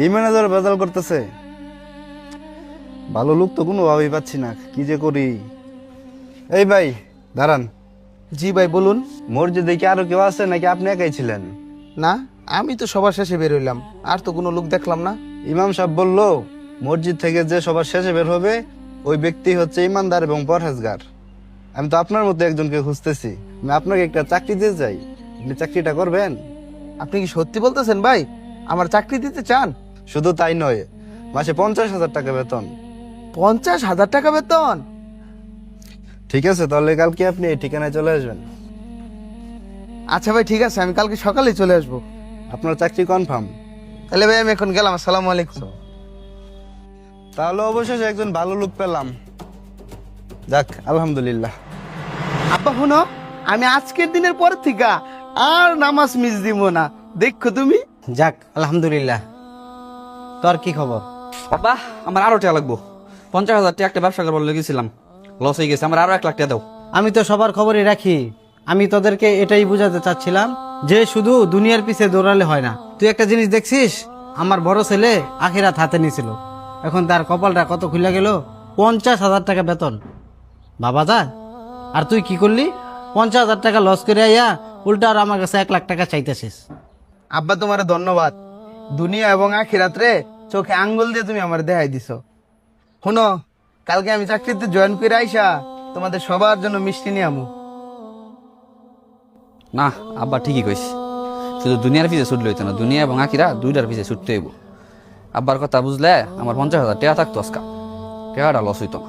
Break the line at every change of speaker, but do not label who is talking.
এই ম্যানেজার বেজাল করতেছে। ভালো লোক তো কোনোভাবেই পাচ্ছি না, কি যে করি। এই ভাই দাঁড়ান।
জি ভাই বলুন।
মসজিদে কি আরো কেউ আছে নাকি আপনি একাই ছিলেন?
না, আমি তো সবার শেষে বের হইলাম, আর তো কোনো লোক দেখলাম না।
ইমাম সাহেব বলল মসজিদ থেকে যে সবার শেষে বের হবে ওই ব্যক্তি হচ্ছে ইমানদার এবং পরহেজগার। আমি তো আপনার মতো একজনকে খুঁজতেছি। আমি আপনাকে একটা চাকরি দিতে চাই, আপনি চাকরিটা করবেন?
আপনি কি সত্যি বলতেছেন ভাই? আমার চাকরি দিতে চান?
শুধু তাই নয়, মাসে 50,000 টাকা বেতন।
50,000 টাকা বেতন?
ঠিক আছে, তাহলে কালকে আপনি এই ঠিকানায় চলে আসবেন।
আচ্ছা ভাই ঠিক আছে, আমি কালকে সকালেই চলে আসবো।
আপনার চাকরি কনফার্ম?
তাহলে ভাই আমি এখন গেলাম, আসসালামু আলাইকুম।
তাহলে অবশেষে একজন ভালো লোক পেলাম। যাক আলহামদুলিল্লাহ।
আব্বা শুনো, আমি আজকের দিনের পর থেকে আর নামাজ মিস দিব না, দেখো তুমি।
যাক আলহামদুলিল্লাহ। তোর কি খবর?
বাবা আমার আরো টাকা লাগবো। 50,000 টাকা একটা ব্যবসা করবার লেগেছিলাম, লস হয়ে গেছে। আমার আরো 1 লাখ টাকা দাও।
আমি তো সবার খবরই রাখি। আমি তোদেরকে এটাই বুঝাতে চাচ্ছিলাম যে শুধু দুনিয়ার পিছে দৌড়ালে হয় না। তুই একটা জিনিস দেখছিস, আমার বড় ছেলে আখিরাত হাতে নিয়েছিল, এখন তার কপালটা কত খুলে গেল। 50,000 টাকা বেতন, বাবা যা। আর তুই কি করলি? 50,000 টাকা লস করে আইয়া উল্টা আর আমার কাছে 1 লাখ টাকা চাইতেছিস।
আব্বা তোমার ধন্যবাদ, দুনিয়া এবং আখিরাত রে চোখে আঙ্গুল দিয়ে তুমি আমার দেখাই দিছো। শুনো, কালকে আমি চাকরিতে জয়েন করে আইসা তোমাদের সবার জন্য মিষ্টি নিয়ে আমু।
না আব্বা ঠিকই কইস, শুধু দুনিয়ার পিছে ছুটলে হইতো না, দুনিয়া এবং আখিরা দুইটার পিছে ছুটতে হইব। আব্বার কথা বুঝলে আমার 50,000 টাকা থাকতো, আজকা টাকাটা লস হইতো না।